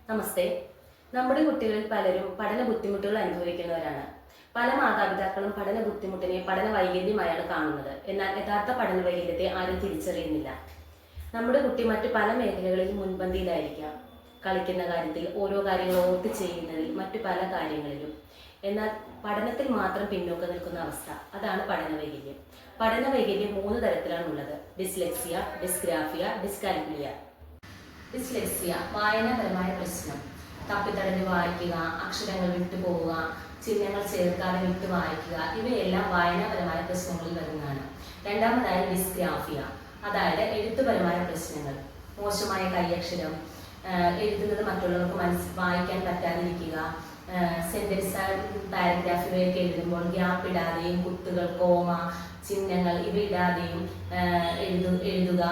നമസ്തേ. നമ്മുടെ കുട്ടികളിൽ പലരും പഠന ബുദ്ധിമുട്ടുകൾ അനുഭവിക്കുന്നവരാണ്. പല മാതാപിതാക്കളും പഠന ബുദ്ധിമുട്ടിനെ പഠന വൈകല്യമായാണ് കാണുന്നത്. എന്നാൽ യഥാർത്ഥ പഠന വൈകല്യത്തെ ആരും തിരിച്ചറിയുന്നില്ല. നമ്മുടെ കുട്ടി മറ്റു പല മേഖലകളിൽ മുൻപന്തിയിലായിരിക്കാം. കളിക്കുന്ന കാര്യത്തിൽ, ഓരോ കാര്യങ്ങൾ ഓർത്ത് ചെയ്യുന്നതിൽ, മറ്റു പല കാര്യങ്ങളിലും. എന്നാൽ പഠനത്തിൽ മാത്രം പിന്നോക്കം നിൽക്കുന്ന അവസ്ഥ, അതാണ് പഠന വൈകല്യം. പഠന വൈകല്യം 3 തരത്തിലാണ് ഉള്ളത്: ഡിസ്ലെക്സിയ, ഡിസ്ഗ്രാഫിയ, ഡിസ്കാൽക്കുലിയ. ഡിസ്ലെക്സിയ വായനാപരമായ പ്രശ്നം. തപ്പിത്തടഞ്ഞ് വായിക്കുക, അക്ഷരങ്ങൾ വിട്ടുപോവുക, ചിഹ്നങ്ങൾ ചേർക്കാതെ വിട്ടു വായിക്കുക, ഇവയെല്ലാം വായനാപരമായ പ്രശ്നങ്ങളിൽ വരുന്നതാണ്. രണ്ടാമതായി ഡിസ്ഗ്രാഫിയ, അതായത് എഴുത്തുപരമായ പ്രശ്നങ്ങൾ. മോശമായ കൈയക്ഷരം, എഴുതുന്നത് മറ്റുള്ളവർക്ക് വായിക്കാൻ പറ്റാതിരിക്കുക, സെന്റൻസ് പാരഗ്രാഫ് ഇവയൊക്കെ എഴുതുമ്പോൾ ഗ്യാപ്പ് ഇടാതെയും കുത്തുകൾ, കോമ, ചിഹ്നങ്ങൾ ഇവ ഇടാതെയും എഴുതുക,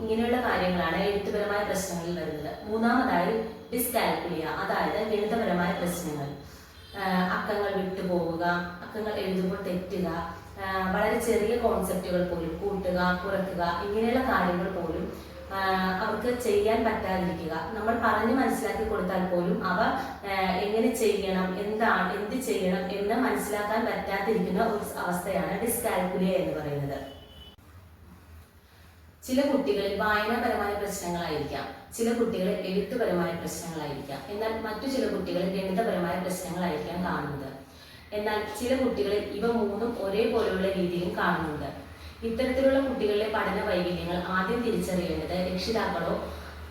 ഇങ്ങനെയുള്ള കാര്യങ്ങളാണ് എഴുത്തുപരമായ പ്രശ്നങ്ങളിൽ വരുന്നത്. മൂന്നാമതായി ഡിസ്കാൽക്കുലിയ, അതായത് ഗണിതപരമായ പ്രശ്നങ്ങൾ. അക്കങ്ങൾ വിട്ടുപോവുക, അക്കങ്ങൾ എഴുതുമ്പോൾ തെറ്റുക, വളരെ ചെറിയ കോൺസെപ്റ്റുകൾ പോലും, കൂട്ടുക, കുറയ്ക്കുക, ഇങ്ങനെയുള്ള കാര്യങ്ങൾ പോലും അവർക്ക് ചെയ്യാൻ പറ്റാതിരിക്കുക. നമ്മൾ പറഞ്ഞ് മനസ്സിലാക്കി കൊടുത്താൽ പോലും അവ എങ്ങനെ ചെയ്യണം, എന്ത് ചെയ്യണം എന്ന് മനസ്സിലാക്കാൻ പറ്റാതിരിക്കുന്ന ഒരു അവസ്ഥയാണ് ഡിസ്കാൽക്കുലിയ എന്ന് പറയുന്നത്. ചില കുട്ടികളിൽ വായനാപരമായ പ്രശ്നങ്ങളായിരിക്കാം, ചില കുട്ടികളിൽ എഴുത്തുപരമായ പ്രശ്നങ്ങളായിരിക്കാം. എന്നാൽ മറ്റു ചില കുട്ടികളിൽ ഗണിതപരമായ പ്രശ്നങ്ങളായിരിക്കാം കാണുന്നത്. എന്നാൽ ചില കുട്ടികളിൽ ഇവ മൂന്നും ഒരേപോലെയുള്ള രീതിയിലും കാണുന്നുണ്ട്. ഇത്തരത്തിലുള്ള കുട്ടികളിലെ പഠന വൈകല്യങ്ങൾ ആദ്യം തിരിച്ചറിയേണ്ടത് രക്ഷിതാക്കളോ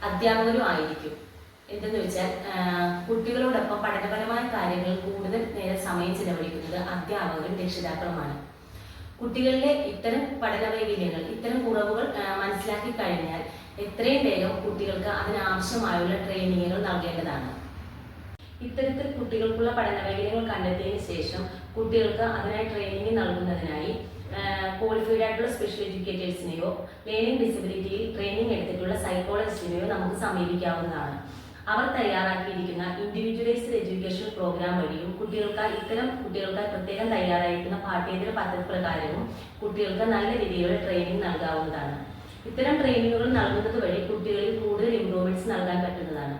അധ്യാപകരോ ആയിരിക്കും. എന്തെന്ന് വെച്ചാൽ, കുട്ടികളോടൊപ്പം പഠനപരമായ കാര്യങ്ങളിൽ കൂടുതൽ നേരം സമയം ചിലവഴിക്കുന്നത് അധ്യാപകരും രക്ഷിതാക്കളുമാണ്. കുട്ടികളിലെ ഇത്തരം പഠന വൈകല്യങ്ങൾ, ഇത്തരം കുറവുകൾ മനസ്സിലാക്കി കഴിഞ്ഞാൽ എത്രയും വേഗം കുട്ടികൾക്ക് അതിനാവശ്യമായുള്ള ട്രെയിനിങ്ങുകൾ നൽകേണ്ടതാണ്. ഇത്തരത്തിൽ കുട്ടികൾക്കുള്ള പഠന വൈകല്യങ്ങൾ കണ്ടെത്തിയതിനു ശേഷം കുട്ടികൾക്ക് അതിനായി ട്രെയിനിങ് നൽകുന്നതിനായി ക്വാളിഫൈഡ് ആയിട്ടുള്ള സ്പെഷ്യൽ എഡ്യൂക്കേറ്റേഴ്സിനെയോ ലേണിംഗ് ഡിസബിലിറ്റിയിൽ ട്രെയിനിങ് എടുത്തിട്ടുള്ള സൈക്കോളജിസ്റ്റിനെയോ നമുക്ക് സമീപിക്കാവുന്നതാണ്. അവർ തയ്യാറാക്കിയിരിക്കുന്ന ഇൻഡിവിജ്വലൈസ്ഡ് എഡ്യൂക്കേഷൻ പ്രോഗ്രാം വഴിയും ഇത്തരം കുട്ടികൾക്കായി പ്രത്യേകം തയ്യാറായിരിക്കുന്ന പാഠ്യേതര പദ്ധതി പ്രകാരവും കുട്ടികൾക്ക് നല്ല രീതിയിലുള്ള ട്രെയിനിങ് നൽകാവുന്നതാണ്. ഇത്തരം ട്രെയിനിങ്ങുകൾ നൽകുന്നത് വഴി കുട്ടികളിൽ കൂടുതൽ ഇംപ്രൂവ്മെന്റ്സ് നൽകാൻ പറ്റുന്നതാണ്.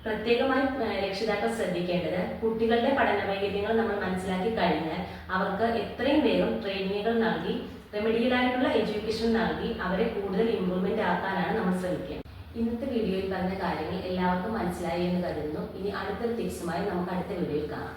പ്രത്യേകമായി രക്ഷിതാക്കൾ ശ്രദ്ധിക്കേണ്ടത്, കുട്ടികളുടെ പഠന വൈകല്യങ്ങൾ നമ്മൾ മനസ്സിലാക്കി കഴിഞ്ഞാൽ അവർക്ക് എത്രയും വേഗം ട്രെയിനിങ്ങുകൾ നൽകി, റെമഡിയലായിട്ടുള്ള എഡ്യൂക്കേഷൻ നൽകി അവരെ കൂടുതൽ ഇംപ്രൂവ്മെന്റ് ആക്കാനാണ് നമ്മൾ ശ്രമിക്കുക. ഇന്നത്തെ വീഡിയോയിൽ പറഞ്ഞ കാര്യങ്ങൾ എല്ലാവർക്കും മനസ്സിലായി എന്ന് കരുതുന്നു. ഇനി അടുത്ത ടിപ്സുമായി നമുക്ക് അടുത്ത വീഡിയോയിൽ കാണാം.